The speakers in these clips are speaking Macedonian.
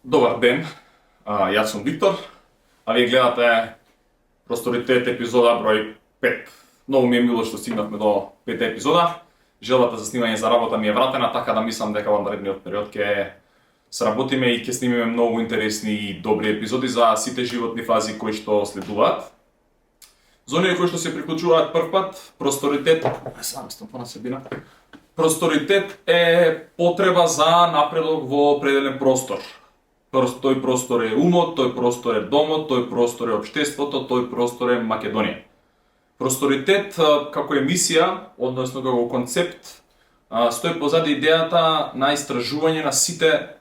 Добар ден, јас сум Виктор, а вие гледате Просторитет епизода број 5. Многу ми е мило што стигнавме до 5 епизода. Желбата за снимање за работа ми е вратена, така да мислам дека во наредниот период ќе сработиме и ќе снимиме многу интересни и добри епизоди за сите животни фази кои што следуваат. За оние кои што се приклучуваат првпат, Просторитет, Просторитет е потреба за напредок во определен простор. Тој простор е умот, тој простор е домот, тој простор е општеството, тој простор е Македонија. Просторитет како емисија, односно како концепт, стои позади идејата на истражување на сите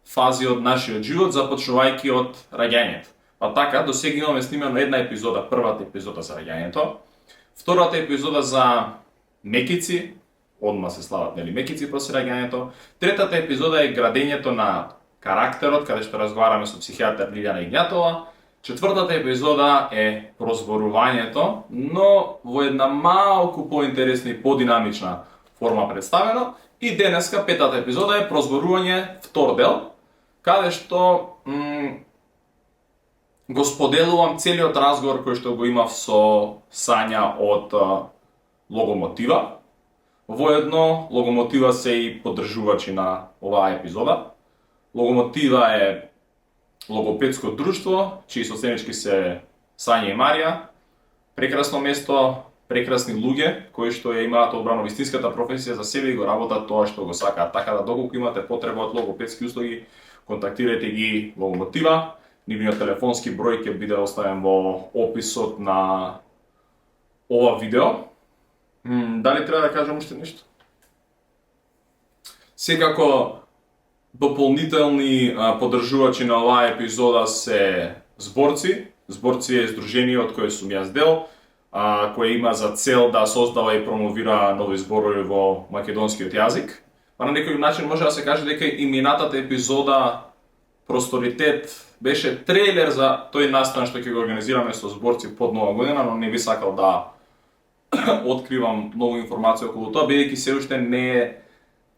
фази од нашиот живот, започнувајќи од раѓањето. Па така, до сега имаме снимено една епизода, првата епизода за раѓањето, втората епизода за мекици, одма се слават мекици после раѓањето, третата епизода е градењето на карактерот, каде што разговараме со психијатар Лилјана Игњатова. Четвртата епизода е прозборувањето, но во една малку поинтересна и подинамична форма представено. И денеска петата епизода е прозборување втор дел, каде што го споделувам целиот разговор кој што го имав со Сања од Логомотива. Воедно, Логомотива се и поддржувачи на оваа епизода. Логомотива е логопедско друштво, чии соседнички се Сања и Марија. Прекрасно место, прекрасни луѓе кои што ја имаат одбрано вистинската професија за себе и го работат тоа што го сакаат. Така да доколку имате потреба од логопедски услуги, контактирајте ги Логомотива. Нивниот телефонски број ќе биде оставен во описот на ова видео. Дали треба да кажам уште нешто? Секако дополнителни поддржувачи на оваа епизода се Зборци. Зборци е здружение од кое сум јас дел, кое има за цел да создава и промовира нови зборови во македонскиот јазик. Па на некој начин може да се каже дека и минатата епизода Просторитет беше трейлер за тој настан што ќе го организираме со Зборци под Нова година, но не би сакал да откривам многу информација околу тоа, бидејќи се уште не е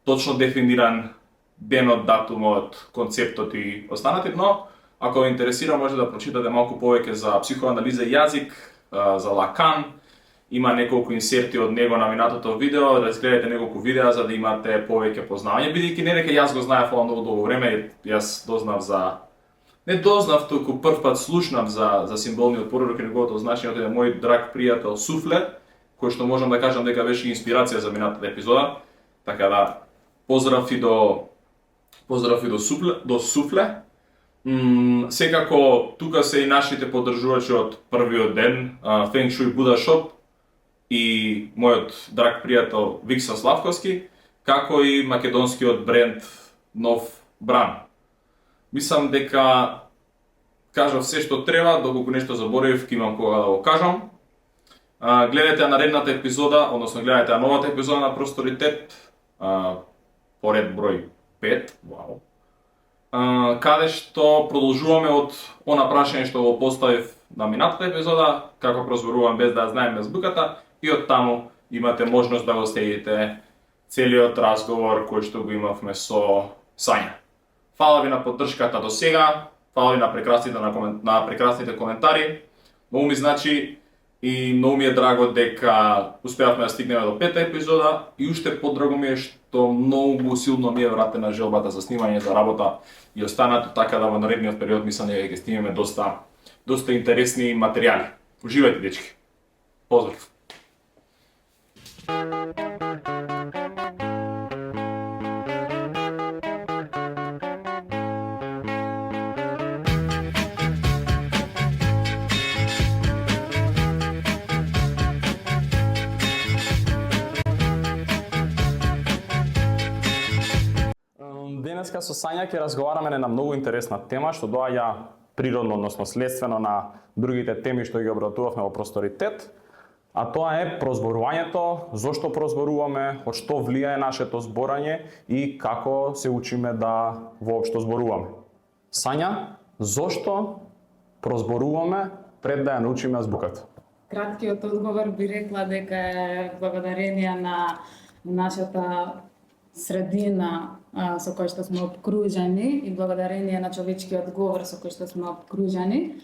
точно дефиниран денот, датумот, концептот и останати, но ако ве интересира може да прочитате малку повеќе за психоанализа и јазик, за Лакан. Има неколку инсерти од него на минатото видео, да изгледате неколку видеа за да имате повеќе познавање, бидејќи не дека јас го знаев ова многу долго време, јас дознав за туку првпат слушнав за символниот порук и неговото значење од мој драг пријател Суфле, кој што можам да кажам дека беше инспирација за минатата епизода. Така да поздрав и до Суфле. Секако тука се и нашите поддржувачи од првиот ден, Feng Shui Buddha Shop и мојот драг пријател Викса Славковски, како и македонскиот бренд Нов Бран. Мислам дека кажав се што треба, доколку нешто заборавив, ќе имам кога да го кажам. Гледајте наредната епизода, односно гледајте новата епизода на Просторитет, поред број 5, каде што продолжуваме од она прашање што го поставив на минатата епизода, како прозборувам без да знаеме збуката, и од таму имате можност да го следите целиот разговор кој што го имавме со Сања. Фала ви на поддршката до сега, фала ви на прекрасните коментари. Многу ми значи и многу ми е драго дека успеавме да стигнеме до пета епизода и уште подраго ми е што многу силно ми е вратена желбата за снимање за работа и останато, така да во наредниот период мислам дека ќе снимеме доста интересни материјали. Уживајте, дечки. Поздрав. Денеска со Сања ќе разговараме на една многу интересна тема што доаѓа природно, односно следствено на другите теми што ги обработувавме во Просторитет, а тоа е прозборувањето, зошто прозборуваме, од што влијае нашето зборање и како се учиме да воопшто зборуваме. Сања, зошто прозборуваме пред да ја научиме азбуката? Краткиот одговор би рекла дека е благодарение на нашата средина со која што сме обкружени и благодарение на човечкиот говор со кој што сме обкружени.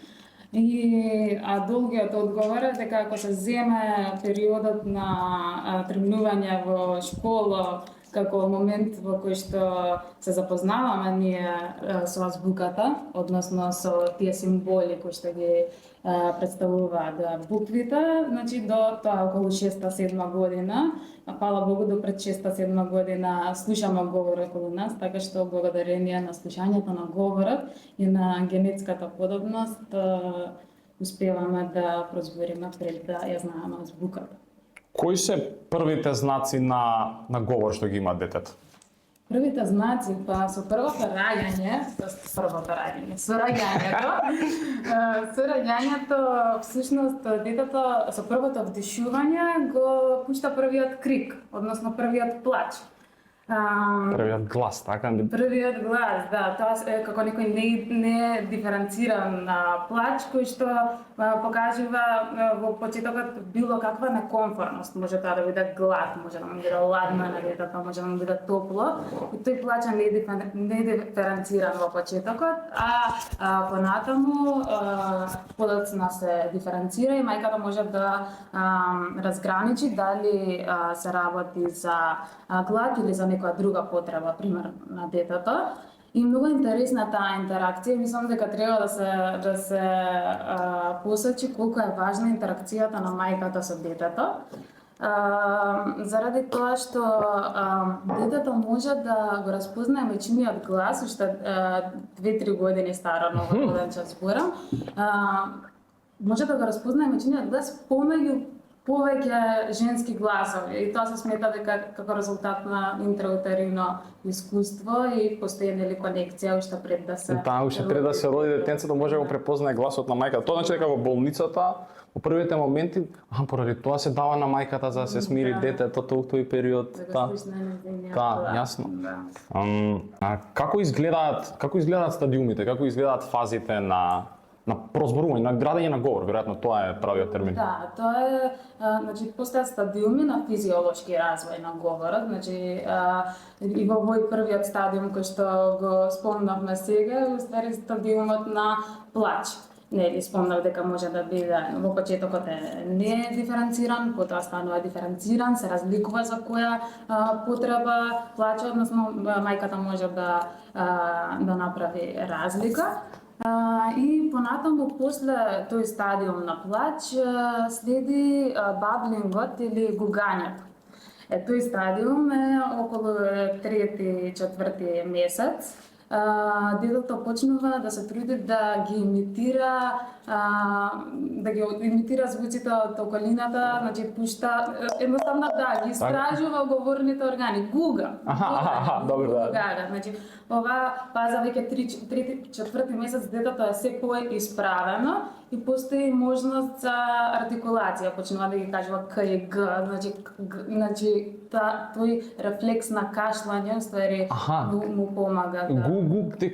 Долгиот одговор е дека ако се земе периодот на тргнување во школа како момент во кој што се запознаваме ние со азбуката, односно со тие символи кои што ги представуваат буквите, значи до тоа околу 6-7 година, фала Богу до пред 6-7 година слушаме говор околу нас, така што благодарение на слушањето на говорот и на генетската подобност успеваме да прозбориме пред да ја знаеме азбуката. Кои се првите знаци на говор што ги има детето? Првите знаци, па со првото раѓање, со раѓањето, всушност детето со првото вдишување го пушта првиот крик, односно првиот плач. Првиот глас, така? Првиот глас, да, тоа е како некој не диференциран плач кој што покажува во почетокот било каква некомфортност. Може тоа да биде глад, може да му биде ладно на детето, може да му биде топло. И тој плач не диференциран во почетокот, понатаму подоцна се диференцира и мајката може да разграничи дали се работи за глад или за некоја друга потреба, пример на детето. И многу интересна таа интеракција, мислам дека треба да се посочи колку е важна интеракцијата на мајката со детето. Заради тоа што детето може да го разпознае мечниот глас, уште 2-3 години старо, ново годенче зборам, може да го разпознае мечниот глас помеѓу повеќе женски гласови и тоа се смета дека како резултат на интраутерино искуство и постои нели конекција уште пред да се уште пред да се роди детенцето може да го препознае гласот на мајката. Тоа значи дека во болницата во првите моменти, поради тоа се дава на мајката за да се смири детето тој период. Јасно. Како изгледаат стадиумите, како изгледаат фазите на прозборување, на градење на говор, веројатно тоа е правиот термин. Да, тоа е, значи постојат стадиуми на физиолошки развој на говорот, значи и во овој првиот стадиум кој што го спомнавме сега, уствари стадиумот на плач. Нели спомнав дека може да биде во почетокот е не диференциран, потоа станува диференциран, се разликува за која потреба плаче, односно мајката може да направи разлика. И понатаму после тој стадиум на плач следи баблингот или гугањето. Тој стадиум е околу 3-4 месец. Детето почнува да се труди да ги имитира звуците од околината, значи пушта едноставно ги истражува говорните органи, гуга. Добро, да. Значи ова фаза веќе 3-4 месец детето е се поисправено и постои можност за артикулација, почнува да ги кажува к и г, значи тој рефлекс на кашлање ствари му помага да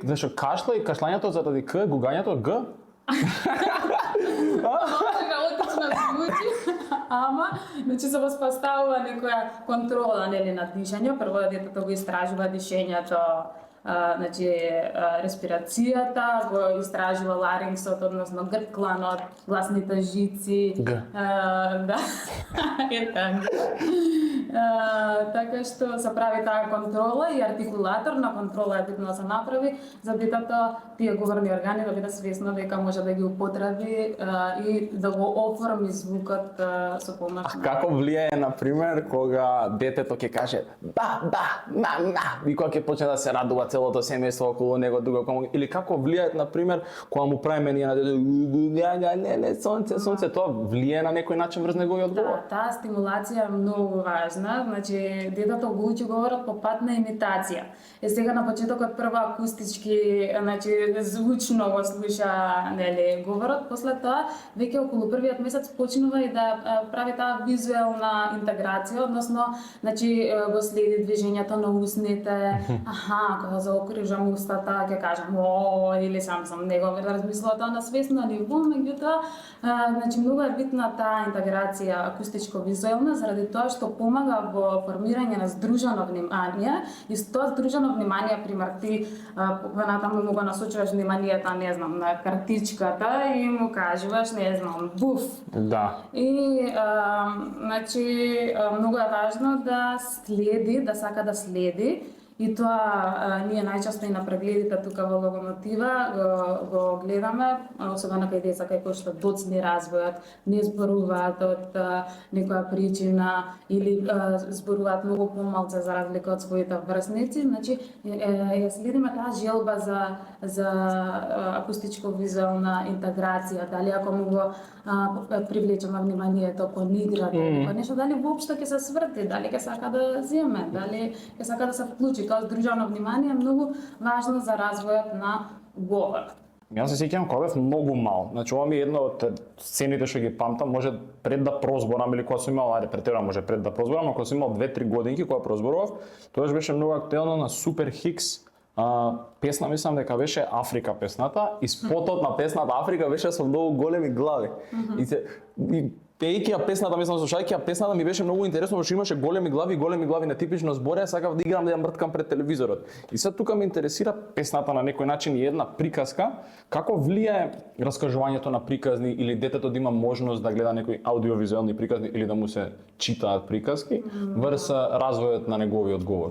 Зашто кашла и кашлањето заради к, гугањето г? Хаотично звучи, ама значи се воспоставува некоја контрола нели на дишење, прво детето го истражува дишењето, значи респирацијата, го истражува ларингсот, односно гркланот, гласните жици. Да. Така што се прави таа контрола и артикулаторна контрола е битно да се направи за детето тие говорни органи да биде свесно дека може да ги употреби и да го оформи звукот со помош на. Како влијае на пример кога детето ќе каже ба, и кога ќе почне да се радува целото семејство околу него или како влијаат на пример кога му правиме ние на детето сонце, тоа влијае на некој начин врз неговиот говор? Да, таа стимулација е многу важна. Значи детето го учи говорот по пат на имитација. Сега на почетокот прво акустички, значи звучно го слуша нели говорот, после тоа веќе околу првиот месец почнува и да прави таа визуелна интеграција, односно значи го следи движењето на усните, кога заокружам устата, ќе кажам о или сам него размислила тоа на свесно ниво, меѓутоа значи многу е битна таа интеграција акустичко-визуелна заради тоа што помага во формирање на здружено внимание и со тоа здружено внимание пример ти понатаму му го насочуваш вниманието не знам на картичката и му кажуваш не знам буф. Да. И значи многу е важно да следи, да сака да следи. И тоа ние најчесто и на прегледите тука во логомотива го гледаме, особено кај деца кои што доцни развојот, не зборуваат од некоја причина или зборуваат многу помалку за разлика од своите врсници, значи ја следиме таа желба за акустичко-визуелна интеграција, дали ако му го привлечеме вниманието кон играта, нешто дали воопшто ќе се сврти, дали ќе сака да земе, дали ќе сака да се вклучи. Тоа здружено внимание е многу важно за развојот на говор. Јас се сеќавам кога бев многу мал. Значи ова ми е една од сцените што ги памтам, може пред да прозборам или кога сум имал, претерувам, може пред да прозборам, но кога сум имал 2-3 годинки кога прозборував, тогаш беше многу актуелно на Супер Хикс. Песна мислам дека беше Африка песната и спотот на песната Африка беше со многу големи глави. И пејќи ја песната, мислам слушајќи ја песната ми беше многу интересно, што имаше големи глави на типично зборе, сакав да играм да ја мрткам пред телевизорот. И сега тука ме интересира песната на некој начин и една приказка, како влијае раскажувањето на приказни или детето да има можност да гледа некои аудиовизуелни приказни или да му се читаат приказки врз развојот на неговиот говор.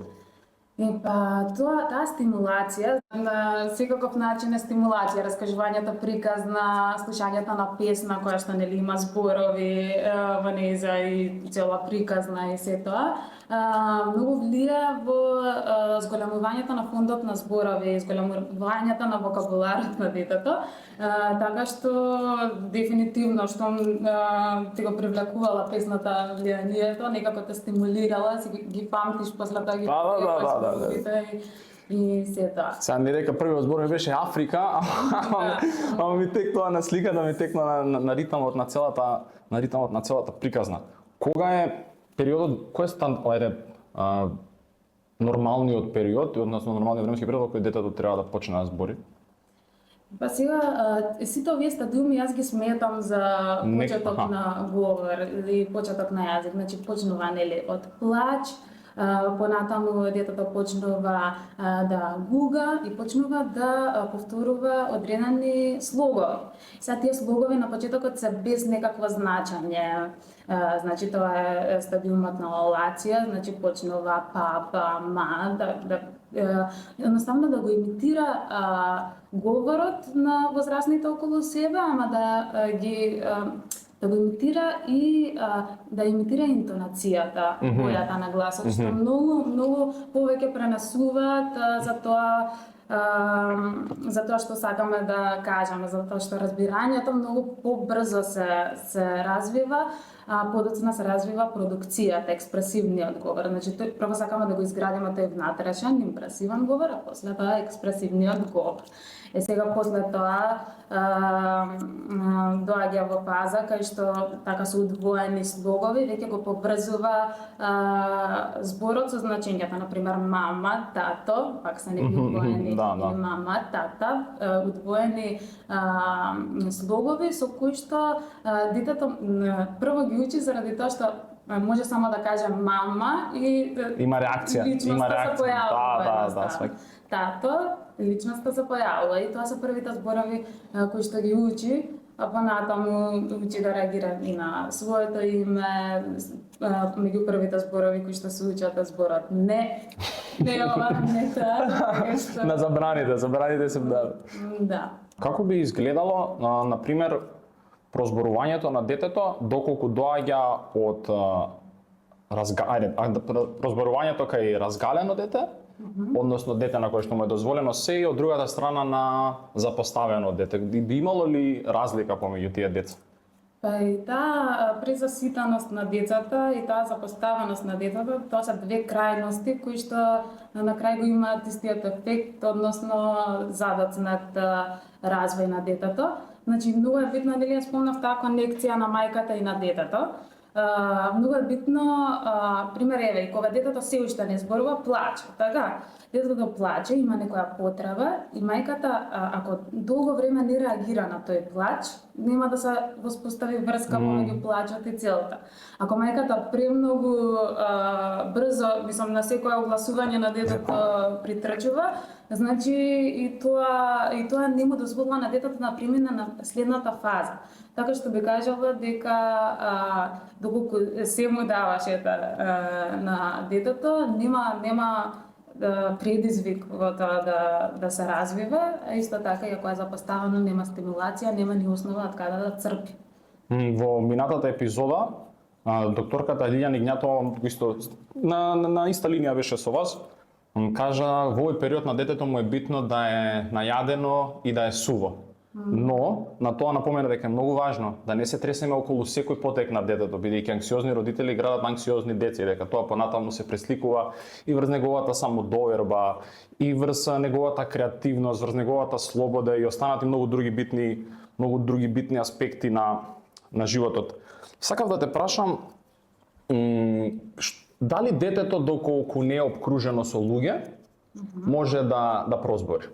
Таа стимулација на секаков начин е стимулација, раскажувањето приказна, слушањето на песна која што нели има зборови во нејза и цела приказна и се тоа, многу влија во зголемувањето на фондот на зборови, зголемувањето на вокабуларот на детето, така што дефинитивно што ти го привлекувала песната влијанието, некако те стимулирала, си ги памтиш после тоа ги и се тоа. Сега не дека првиот збор ми беше Африка, ама ми текнува на слика да ми текна на ритмот на целата приказна. Кога е периодот, кој е нормалниот период, односно нормалниот временски период во кој детето треба да почне да збори? Па сега, сите овие стадиуми јас ги сметам за почеток на говор или почеток на јазик, значи почнува нели од плач, понатаму детето почнува да гуга и почнува да повторува одредени слогови. Сега тие слогови на почетокот се без некакво значење. Значи тоа е стадиумот на лалација, значи почнува папа, ма, едноставно да го имитира говорот на возрастните околу себе, ама да го имитира и да имитира интонацијата, бојата на гласот, што многу повеќе пренесуваат за тоа што сакаме да кажеме, за тоа што разбирањето многу побрзо се развива, подоцна се развива продукцијата, експресивниот говор. Значи прво сакаме да го изградиме тој внатрешен импресивен говор, а после тоа експресивниот говор. Сега после тоа доаѓа во фаза кај што така со удвоени слогови веќе го побрзува зборот со значењата, например мама, тато, пак се неки удвоени мама, тата, удвоени слогови со кои што детето прво ги учи заради тоа што може само да каже мама и има реакција, се појавува. Тато, личноста се појавува и тоа се првите зборови кои што ги учи, а понатаму учи да реагира и на своето име, меѓу првите зборови кои што се учат е зборот не ова, не тоа. На забраните се дадат. Да. Како би изгледало, например, прозборувањето на детето доколку доаѓа од прозборувањето кај разгалено дете, односно дете на кое што му е дозволено се и од другата страна на запоставено дете. Би имало ли разлика помеѓу тие деца? Па и таа презаситаност на децата и таа запоставеност на децата, тоа се две крајности кои што на крај го имаат истиот ефект, односно задоцнат развој на детето. Значи многу е битно, нели ја спомнав таа конекција на мајката и на детето. Многу е битно, пример еве, кога детето се уште не зборува, плаче, така? Детето плаче, има некоја потреба и мајката, ако долго време не реагира на тој плач, нема да се воспостави врска помеѓу плачот и целта. Ако мајката премногу брзо, мислам, на секое огласување на детето притрчува, значи и тоа не му дозволува на детето да премине на следната фаза. Така што би кажала дека доколку се му даваше на детето, нема предизвик во тоа да се развива, а исто така и ако е запоставено, нема стимулација, нема ни основа од каде да црпи. Во минатата епизода, докторката Лилјана Игњатова, исто на иста линија беше со вас, кажа во овој период на детето му е битно да е најадено и да е суво. Но на тоа напомена дека е многу важно да не се тресеме околу секој потек на детето, бидејќи анксиозни родители градат анксиозни деца, дека тоа понатаму се пресликува и врз неговата самодоверба, и врз неговата креативност, врз неговата слобода и останати многу други битни аспекти на животот. Сакав да те прашам, дали детето доколку не е обкружено со луѓе може да прозбори?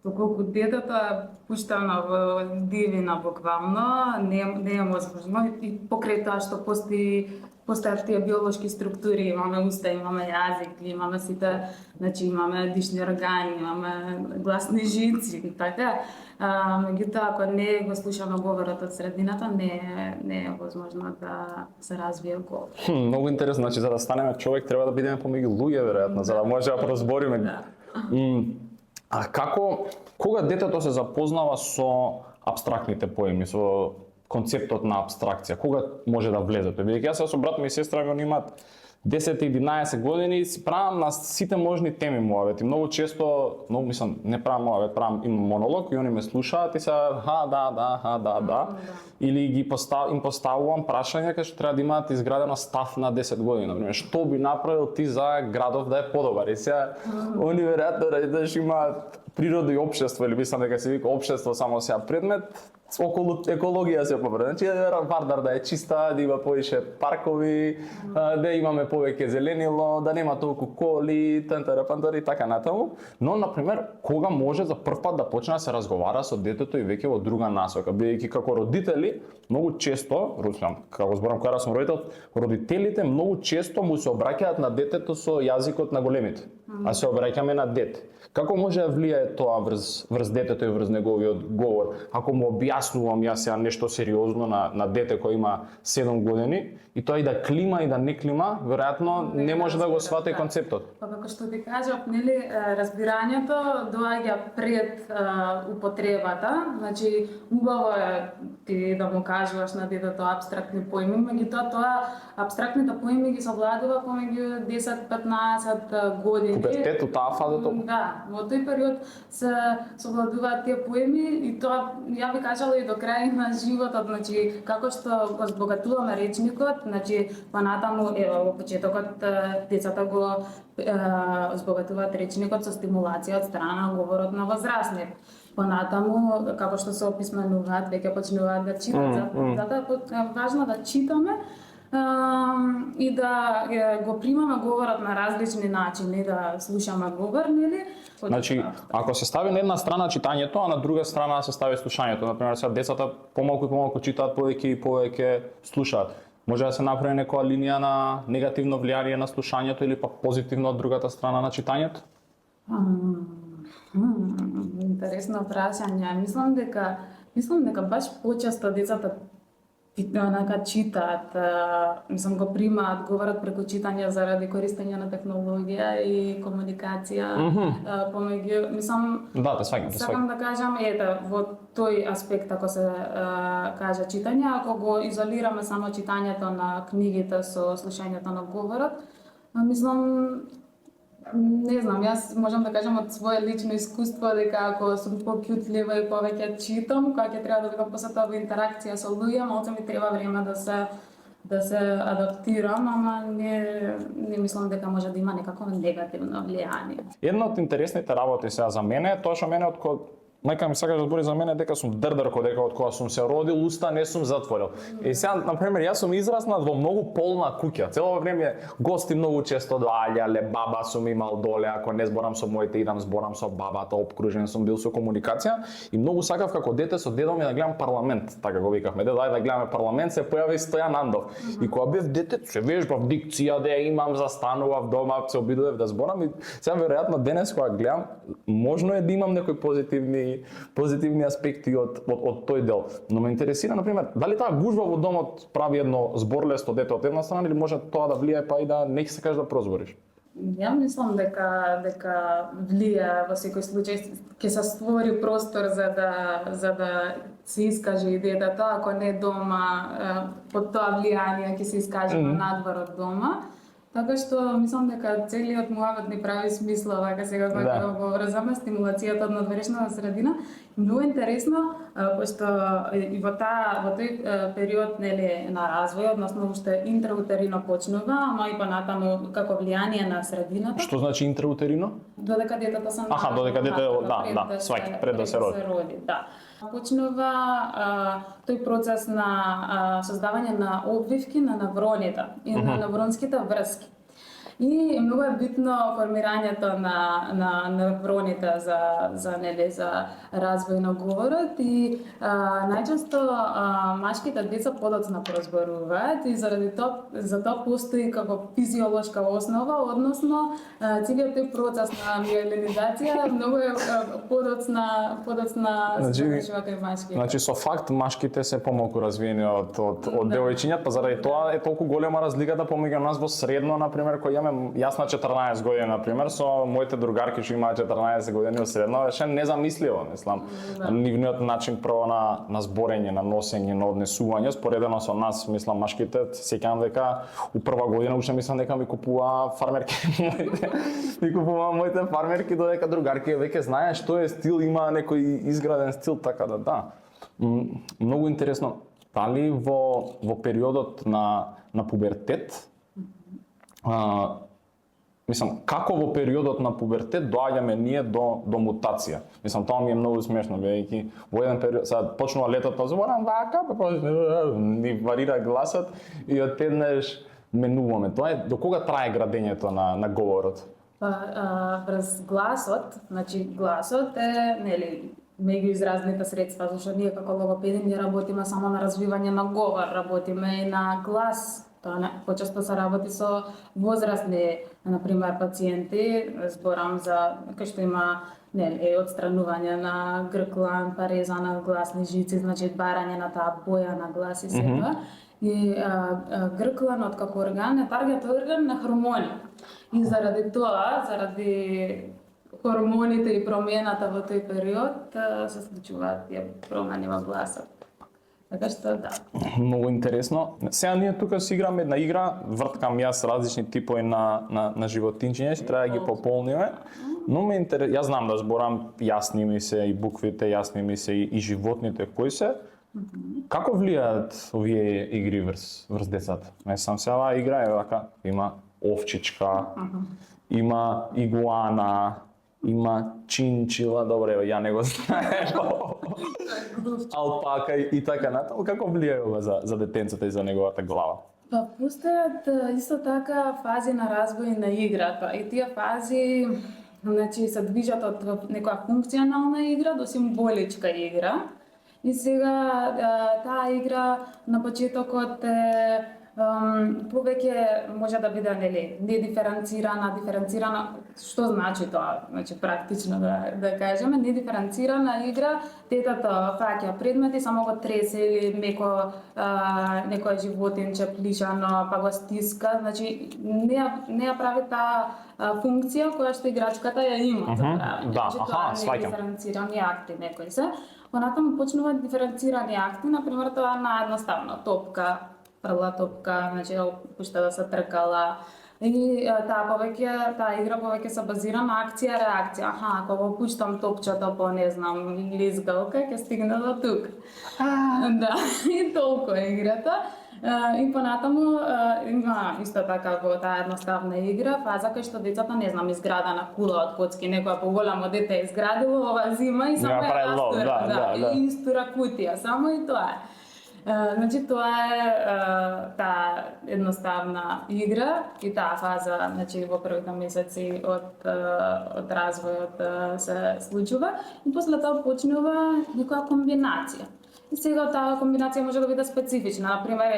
Доколку детето е пуштано во дивина буквално, не е возможно и покрај тоа што постојат тие биолошки структури, имаме уста, имаме јазик, имаме сите, значи имаме дишни органи, имаме гласни жици и така. Меѓутоа, ако не го слушаме говорот од средината, не е возможно да се развие говор. Многу интересно, значи за да станеме човек треба да бидеме помеѓу луѓе веројатно, за да може да прозбориме. Да. А кога детето се запознава со апстрактните поеми, со концептот на апстракција, кога може да влезе тој? Бидејќи јас со брат ми и сестра ми имаат 10 и 11 години, си правам на сите можни теми муавети. Многу често, не правам муавет, правам им монолог и они ме слушаат и се да. Или им поставувам прашања кај што треба да имаат изградено став на 10 години, например, што би направил ти за градов да е подобар? И сега они веројатно да имаат природа и општество, или мислам дека се вика општество само сега предмет, околу екологија се побрза. Значи Вардар да е чиста, да има повеќе паркови, да имаме повеќе зеленило, да нема толку коли, тантара и така натаму. Но например, кога може за прв пат да почне да се разговара со детето и веќе во друга насока, бидејќи како родители многу често, како зборам кога сум родител, родителите многу често му се обраќаат на детето со јазикот на големите, а се обраќаме на дете. Како може да влијае тоа врз детето и врз неговиот говор? Ако му објаснувам јас сега нешто сериозно на дете кој има 7 години и тоа и да клима и да не клима, веројатно не може да го свати концептот. Па како што ти кажав, нели, разбирањето доаѓа пред употребата, значи убаво е ти да му кажуваш на детето апстрактни поими, меѓутоа тоа апстрактните поими ги совладува помеѓу 10-15 години. Пубертетот, таа фаза. Да, во тој период се совладуваат тие поеми и тоа ја би кажала и до крај на животот, значи како што го збогатуваме речникот, значи понатаму во почетокот децата го збогатуваат речникот со стимулација од страна на говорот на возрастни. Понатаму, како што се описменуваат, веќе почнуваат да читат, затоа е важно да читаме и да го примаме говорот на различни начини, да слушаме говор, нели? Значи, ако се стави на една страна читањето, а на друга страна се стави слушањето, например, сега децата помалку и помалку читаат, повеќе и повеќе слушаат. Може да се направи некоја линија на негативно влијание на слушањето или па позитивно од другата страна на читањето? Интересно прашање. Мислам дека баш почесто децата читаат, го примаат, говорат преку читање заради користење на технологија и комуникација помеѓу, Да, те сваќам. Сакам да кажам, во тој аспект ако се кажа читање, ако го изолираме само читањето на книгите со слушањето на говорот, не знам, јас можам да кажам од свое лично искуство дека ако сум покјутлива и повеќе читам, кога ќе треба да бидам посетува во интеракција со луѓе, малку ми треба време да се адаптирам, ама не мислам дека може да има некакво негативно влијание. Една од интересните работи сега за мене е тоа што мене Мајка ми сакаш да збори за мене дека сум дрдрко, дека од кога сум се родил уста не сум затворил. И сега на пример јас сум израснат во многу полна куќа. Цело време гости многу често доаѓале, баба сум имал доле, ако не зборам со моите идам зборам со бабата, опкружен сум бил со комуникација и многу сакав како дете со дедо ми да гледам парламент, така го викавме. Дедо ајде да гледаме парламент, се појави Стојан Андов. И кога бев дете, се вежбав дикција, да ја имам, застанував дома, се обидував да зборам и сега веројатно денес кога гледам, можно е да имам некои позитивни аспекти од тој дел. Но ме интересира на пример, дали таа гужва во домот прави едно зборлесто дете од една страна или може тоа да влијае па и да не ќе сакаш да прозбориш? Ја мислам дека влијае во секој случај, ќе се створи простор за да се искаже идејата, ако не дома, под тоа влијание ќе се искаже надвор од дома. Така што мислам дека целиот муавет ни прави смисла вака сега кога го образуваме стимулацијата од надворешната средина. Многу интересно, пошто и во тој период нели на развој, односно уште интраутерино почнува, ама и понатаму како влијание на средината. Што значи интраутерино? Додека детето се додека детето сваќа пред да се роди. Да. Почнува тој процес на создавање на обвивки на невроните и на невронските врски. И многу е битно формирањето на невроните за развој на говорот и најчесто машките деца подоцна прозборуваат и за тоа постои како физиолошка основа, односно целиот тој процес на миелинизација многу е подоцна завршува кај машките. Значи со факт машките се помалку развиени од девојчињата, заради тоа е толку голема разликата помеѓу нас во средно на пример кој јас на 14 години, например, со моите другарки што имаат 14 години во средно, беше незамисливо, мислам. Нивниот начин прво на зборење, на носење, на однесување, споредено со нас, мислам, машките, сеќавам дека у прва година уште мислам дека ми купува фармерки моите фармерки, додека другарки веќе знае што е стил, има некој изграден стил, така да. Многу интересно. Дали во периодот на пубертет, мислам, како во периодот на пубертет доаѓаме ние до мутација? Мислам, тоа ми е многу смешно, бидејќи во еден период, сега почнува летото, зборам вака, ни варира гласот и одеднаш менуваме. Тоа е до кога трае градењето на говорот? Врз гласот, значи гласот е, нели, меѓуизразните средства, зашто ние како логопеди не работиме само на развивање на говор, работиме и на глас. Тоа почесто се работи со возрастни, например, пациенти, зборам за кој што има отстранување на грклан, пареза на гласни жици, значи барање на таа боја на глас и сета. И гркланот како орган е таргет орган на хормони. И заради тоа, заради хормоните и промената во тој период се случуваат тие промени во гласот. Така што да. Многу интересно. Сега ние тука си играме една игра, врткам јас различни типови на животинчиња, ќе треба да ги пополниме. Но ме интересува, јас знам да зборам, јасни ми се и буквите, јасни ми се и животните кои се. Како влијаат овие игри врз децата? Не сам се оваа игра е вака, има овчичка, има игуана, има чинчила, добре, ја не го знаем. Алпака и така натаму, како влијае ова за детенцата и за неговата глава? Па постојат исто така фази на развој на играта и тие фази значи се движат од некоја функционална игра до символичка игра. И сега таа игра на почетокот е повеќе може да биде недиференцирана, што значи тоа? Значи практично да кажеме, недиференцирана игра, детето фаќа предмети, само го тресе или некој животинче плишано, па го стиска, значи не ја прави таа функција која што играчката ја има за правење. Значи тоа не диференцирани акти некои се. Понатаму почнуваат диференцирани акти, например тоа на едноставно топка, фрла топка, значи пушта да се тркала. И таа игра повеќе се базира на акција-реакција. Ако го пуштам топчето по, не знам, лизгалка, ќе стигне до тук. Да, и толку е играта. И понатаму има исто така во таа едноставна игра, фаза кај што децата, не знам, изграда на кула од коцки, некоја поголемо дете е изградило, ова зима и само Ја прави лов, растура, да. и истура кутија, само и тоа е. Значи тоа е таа едноставна игра и таа фаза, значи во првите месеци од развојот се случува и после тоа почнува некоја комбинација. И сега таа комбинација може да биде специфична, например,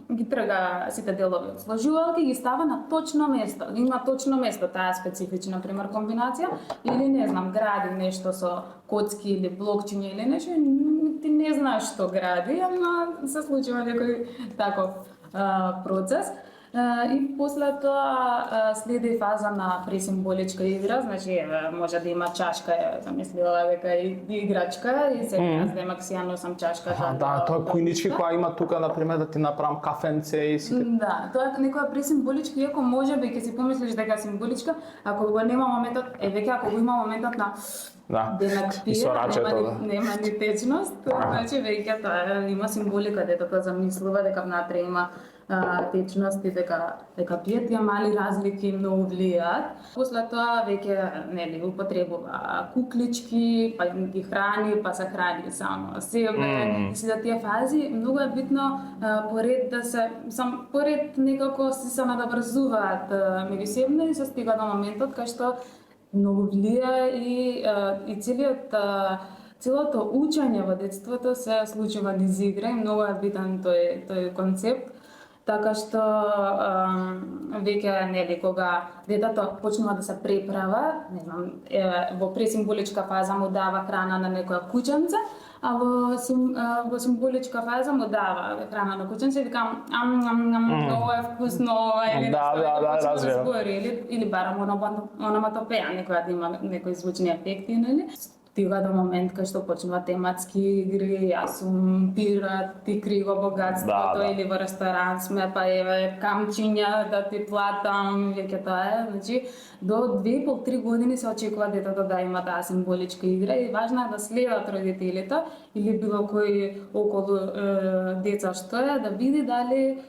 ги трга сите делови од сложувалки и ги става на точно место. Има точно место таа специфична, например, комбинација или не знам, гради нешто со коцки или блокчиња или нешто, ти не знаеш што гради, ама се случува некој таков процес. И после тоа следи фаза на пресимволичка игра, значи може да има чашка, замислила дека и играчка и сега јас демак си ја носам чашката. Да, тоа кујнички која има тука, например, да ти направам кафенце и си. Да, тоа е некоја пресимволичка, иако може би ќе си помислиш дека е символичка, ако го нема моментот, веќе ако го има моментот на демак пие, нема ни течност, значи веќе тоа има символика, детето замислува дека внатре има течност и дека пие, тие мали разлики многу влијаат. После тоа веќе нели употребува куклички, па ги храни, па се храни само себе. И сите тие фази многу е битно поред да се поред некако се надврзуваат меѓусебно и се стига до моментот кај што многу влија и целото учење во детството се случува низ игра и многу е битен тој концепт. Така што веќе нели кога детето почнува да се преправа, не знам, во пресимволичка фаза му дава храна на некоја кученце, а во символичка фаза му дава храна на кученце и викам много е вкусно или да, или барам ономатопеја, некоја да има некои звучни ефекти, нели? Стига до момент кај што почнува тематски игри, јас сум пират, ти криво богатството, или во ресторан сме, па еве камчиња да ти платам, веќе тоа е. Значи, до 2,5-3 години се очекува детето да има таа символичка игра и важно е да следат родителите или било кој околу деца што е, да види дали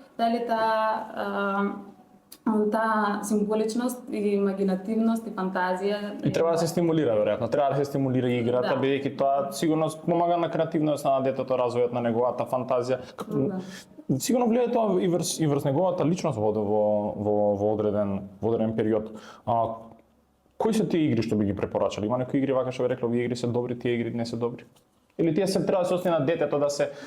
таа символичност и имагинативност и фантазија. И треба да се стимулира, веројатно. Треба да се стимулира играта, бидејќи тоа сигурно помага на креативност на детето, развојот на неговата фантазија. Сигурно влијае тоа и врз неговата личност во одреден период. Кои се тие игри што би ги препорачали? Има некои игри вака што ви рекле, овие игри се добри, тие игри не се добри? Или тие се треба да се остане на детето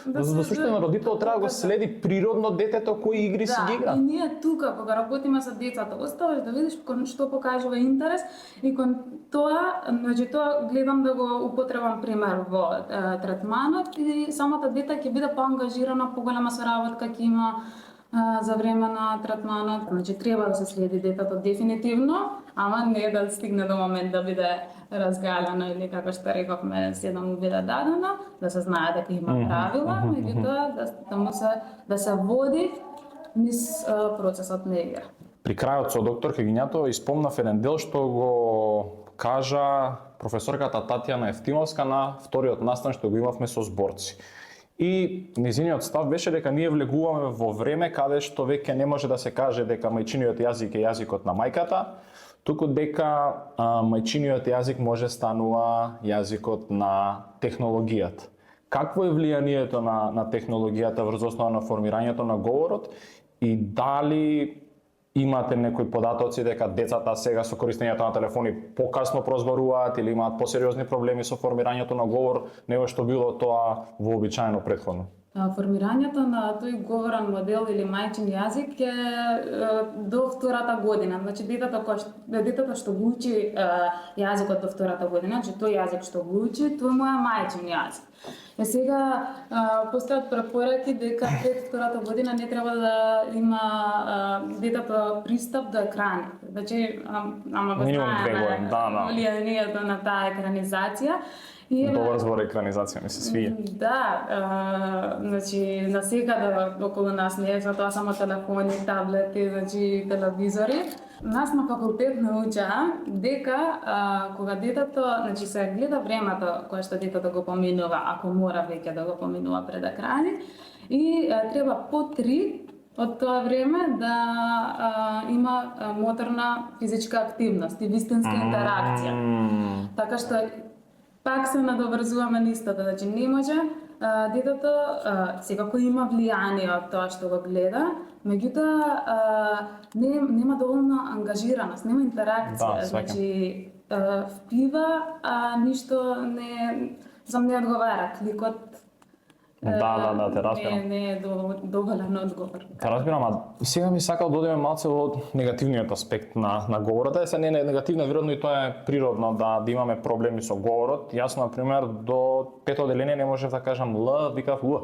за суштина родител треба да го следи природно детето кои игри си ги игра. И ние тука кога работиме со децата, оставаш да видиш што покажува интерес и кон тоа, значи тоа гледам да го употребам пример во третманот и самата дете ќе биде поангажирана, поголема соработка ќе има за време на третманот. Значи треба да се следи детето дефинитивно, ама не да стигне до момент да биде разгалено или како што рековме, се да му биде дадено, да се знае дека има правила, меѓутоа да се води низ процесот на игра. При крајот со доктор Хегињато испомнав еден дел што го кажа професорката Татјана Евтимовска на вториот настан што го имавме со зборци. И незиниот став беше дека ние влегуваме во време каде што веќе не може да се каже дека мајчиниот јазик е јазикот на мајката, туку дека мајчиниот јазик може станува јазикот на технологијата. Какво е влијанието на технологијата врз основа на формирањето на говорот и дали имате некои податоци дека децата сега со користењето на телефони покасно прозборуваат или имаат посериозни проблеми со формирањето на говор него што било тоа вообичаено претходно? Формирањето на тој говорен модел или мајчин јазик е до втората година. Значи детето што го учи јазикот до втората година, значи тој јазик што го учи, тој му е мајчин јазик. Сега постојат препораки дека пред втората година не треба да има детето пристап до екрани. Значи ама го знаеме влијанието на таа екранизација. Добар збор екранизација, ми се свија. Да, значи насекаде околу нас не е тоа само телефони, таблети, значи телевизори. Нас на факултет научаа дека кога детето, значи се гледа времето кое што детето го поминува, ако мора веќе да го поминува пред екрани, И треба по 3 од тоа време да има моторна физичка активност и вистинска интеракција. Така што пак се надоврзуваме на истото, значи не може детето секако има влијание од тоа што го гледа, меѓутоа нема доволно ангажираност, нема интеракција, значи впива, а ништо не одговара, кликот те разбирам. Не е доволен одговор. Те разбирам, а сега ми сакал да одиме малце во негативниот аспект на говорот. Се не е негативно, веројатно и тоа е природно да имаме проблеми со говорот. Јас, например, до пето оделение не можев да кажам Л, викав Л.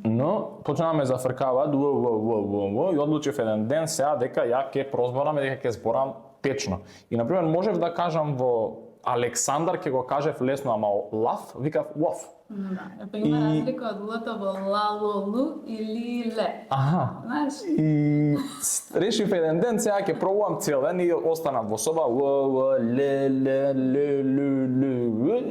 Но почнаваме зафркаваат Л и одлучив еден ден сега дека ја ќе прозборам и дека ќе зборам течно. И, например, можев да кажам во Александар, ќе го кажев лесно, ама лав, викав лов. Да, па има разлика од лото во ла, ло, лу или ле. Знаеш? И решив еден ден, сега ќе пробувам цел ден и останав во соба л, ле,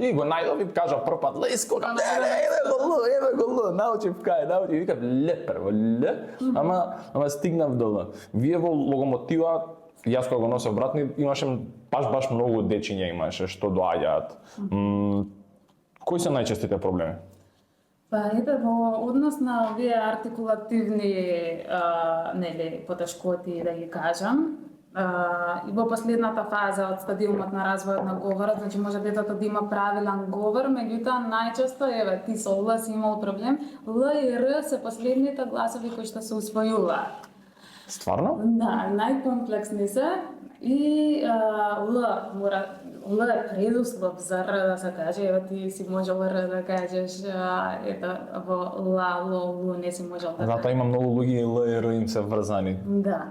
и го најдов и кажа прв пат леско, еве го л, научив кај, и викав ле прво, ле, ама стигнав до л. Вие во логомотива, јас кога го носев братни, имаше баш многу дечиња имаше што доаѓаат. Кои се најчестите проблеми? Па ете, во однос на овие артикулативни потешкоти, да ги кажам, и во последната фаза од стадиумот на развојот на говорот, значи може детето да има правилен говор, меѓутоа најчесто еве ти со Л си имал проблем, Л и Р се последните гласови кои што се усвојуваат. Стварно? Да, најкомплексни се и Л е предуслов за Р да се каже, ева ти си можел Р да кажеш, ето во ла, ло, лу не си можел да кажеш. Затоа има многу луѓе и Л и Р им се врзани. Да,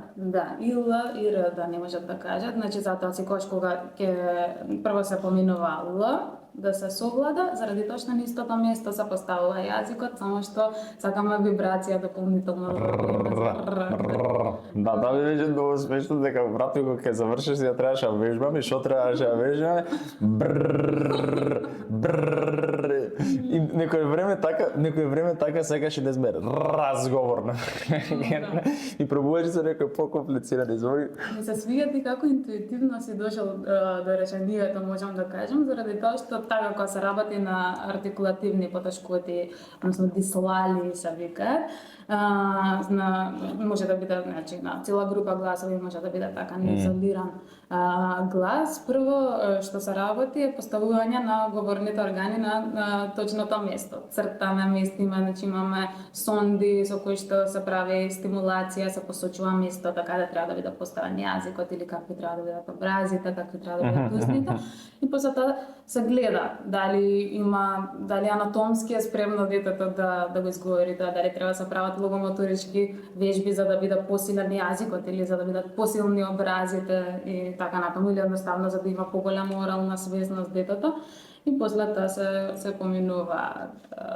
и Л и Р да не можат да кажат, значи затоа секогаш кога ќе прво се поминува Л, да се совлада, заради тоа што на истото место се поставува јазикот, само што сакаме вибрација дополнително. Да, ми беше многу смешно дека брат ми кога ќе завршиш ја требаше да вежбам и што требаше да вежбаме? И некој време така сакаше да збере разговорно. И пробуваше со некои покомплицирани збори. Ми се свиѓа ти како интуитивно си дошол до решението, можам да кажам, заради тоа што така кога се работи на артикулативни потешкоти, односно дислали се викаат, може да биде, значи, на цела група гласови може да биде така неизолиран глас. Прво што се работи е поставување на говорните органи на точното место. Цртаме, местиме, значи имаме сонди со кои што се прави стимулација, се посочува место каде треба да биде поставен јазикот или какви треба да бидат образите, какви треба да бидат устните. И после тоа се гледа дали анатомски е спремно детето да го изговори тоа, дали треба да се прават логомоторички вежби за да биде посилен јазикот или за да бидат посилни образите и така натаму, или едноставно за да има поголема орална свесност детето. И после тоа се поминуваат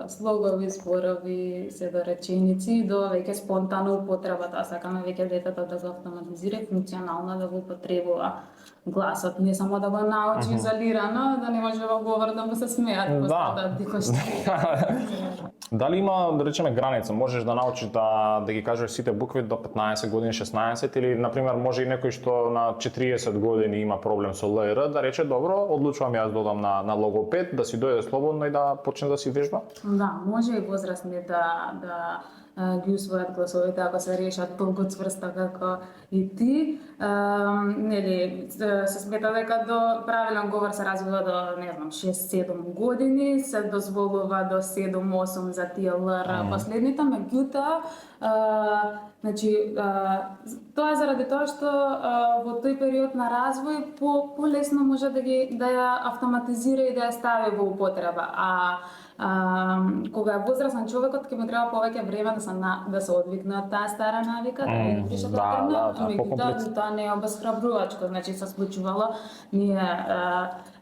слогови, зборови, се до реченици, до веќе спонтана употреба, тоа сакаме веќе детето да го автоматизира и функционално да го употребува гласот, не само да го научи изолирано, да не може во говор да му се смеат, да Дали има, да речеме, граница? Можеш да научиш да ги кажеш сите букви до 15 години, 16 или, например, може и некој што на 40 години има проблем со Л и Р, да рече, добро, одлучувам јас да одам на логопед, да си дојде слободно и да почне да си вежба? Да, може и возрастни да ги усвојат гласовите ако се решат толку цврсто како и ти. Нели, се смета дека до правилен говор се развива до, не знам, 6-7 години, се дозволува до 7-8 за тие Л-Р последните, меѓутоа, значи, тоа е заради тоа што во тој период на развој полесно може да ја автоматизира и да ја стави во употреба, кога е возрастен човекот ќе му треба повеќе време да се одвикне од таа стара навика, да пише тоа не е обесхрабрувачко, значи се случувало. Ние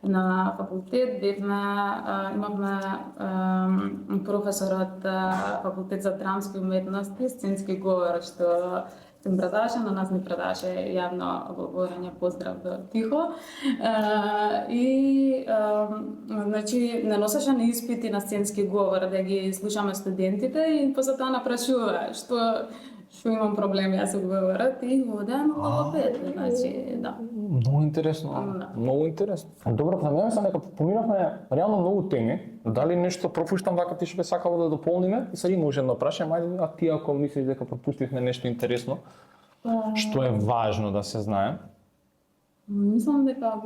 на факултет имавме професор од факултет за драмски уметности, сценски говор, што им предаваше, на нас ни предаваше јавно говорење, поздрав до Тихо. Значи, не носеше на испити на сценски говор, да ги слушаме студентите и после тоа напрашува што имам проблеми јас со говорот и одеа на логопед, значи, да. Многу интересно, Да. многу интересно. Добро, па мене нека поминавме реално многу теми. Дали нешто пропуштам вака ти што би сакало да дополниме? И сега има уште едно прашање, ајде, а ти ако мислиш дека пропустивме нешто интересно, што е важно да се знае? Мислам дека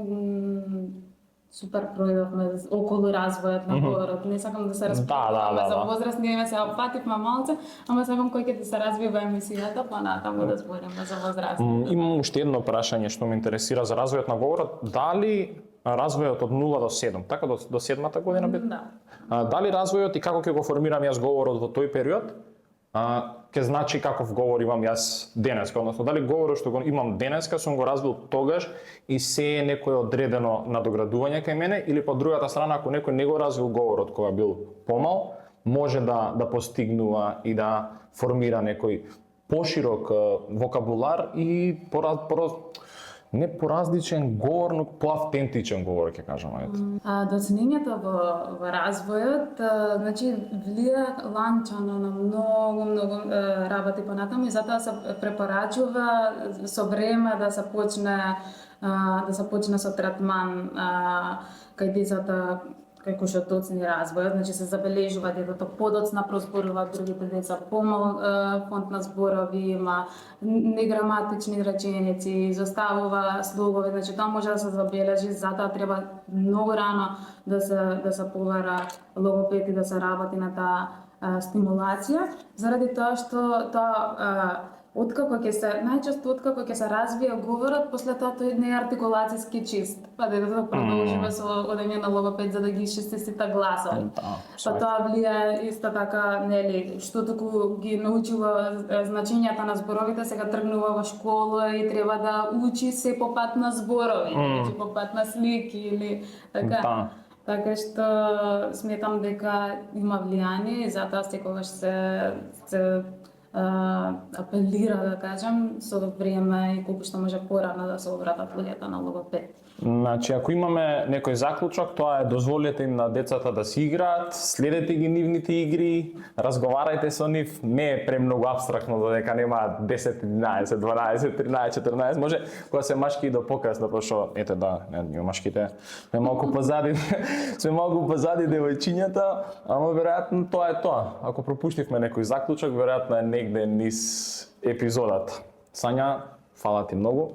супер пројдовме околу развојот на говорот. Не сакам да се распитуваме за возраст, ние се опативме малце, ама сакам кој ќе се развива емисијата, па натаму да збориме за возраст. Имам уште едно прашање што ме интересира за развојот на говорот. Дали развојот од 0 до 7, така до 7-та година би? Да. Дали развојот и како ќе го формирам јас говорот во тој период? Ке значи каков говор имам јас денеска, односно дали говорот што го имам денеска сум го развил тогаш и се е некое одредено надоградување кај мене, или по другата страна ако некој не го развил говорот кога бил помал, може да постигнува и да формира некој поширок вокабулар и не поразличен говор, но поавтентичен говор, ќе кажам. Доцнењето во развојот, значи, влија ланчано на многу работи понатаму и затоа се препорачува со време да се почне со третман кај децата како што доцни развојот, значи се забележува детето подоцна прозборува другите деца, помал фонд на зборови има, неграматични реченици, изоставува слогови, значи тоа може да се забележи, затоа треба многу рано да се побара логопед и да се работи на таа стимулација, заради тоа што тоа најчесто откако ќе се развие говорот, после тоа тој не е артикулацијски чист. Па детето продолжува со одење на логопед за да ги исчисти сите гласови. Па тоа влија исто така, нели, што туку ги научува значењата на зборовите, сега тргнува во школа и треба да учи се по пат на зборови, значи по пат на слики или така. Така што сметам дека има влијание и затоа секогаш се апелира, да кажам, со време и колку што може порано да се обратат луѓето на логопед. Значи, ако имаме некој заклучок, тоа е дозволете им на децата да си играат, следете ги нивните игри, разговарајте со нив, не е премногу апстрактно додека нема 10, 11, 12, 13, 14, може кога се машки и до покрасно, пошто ете да, машките сме малку позади, девојчињата, ама веројатно тоа е тоа. Ако пропуштивме некој заклучок, веројатно е негде низ епизодата. Сања, фала ти многу.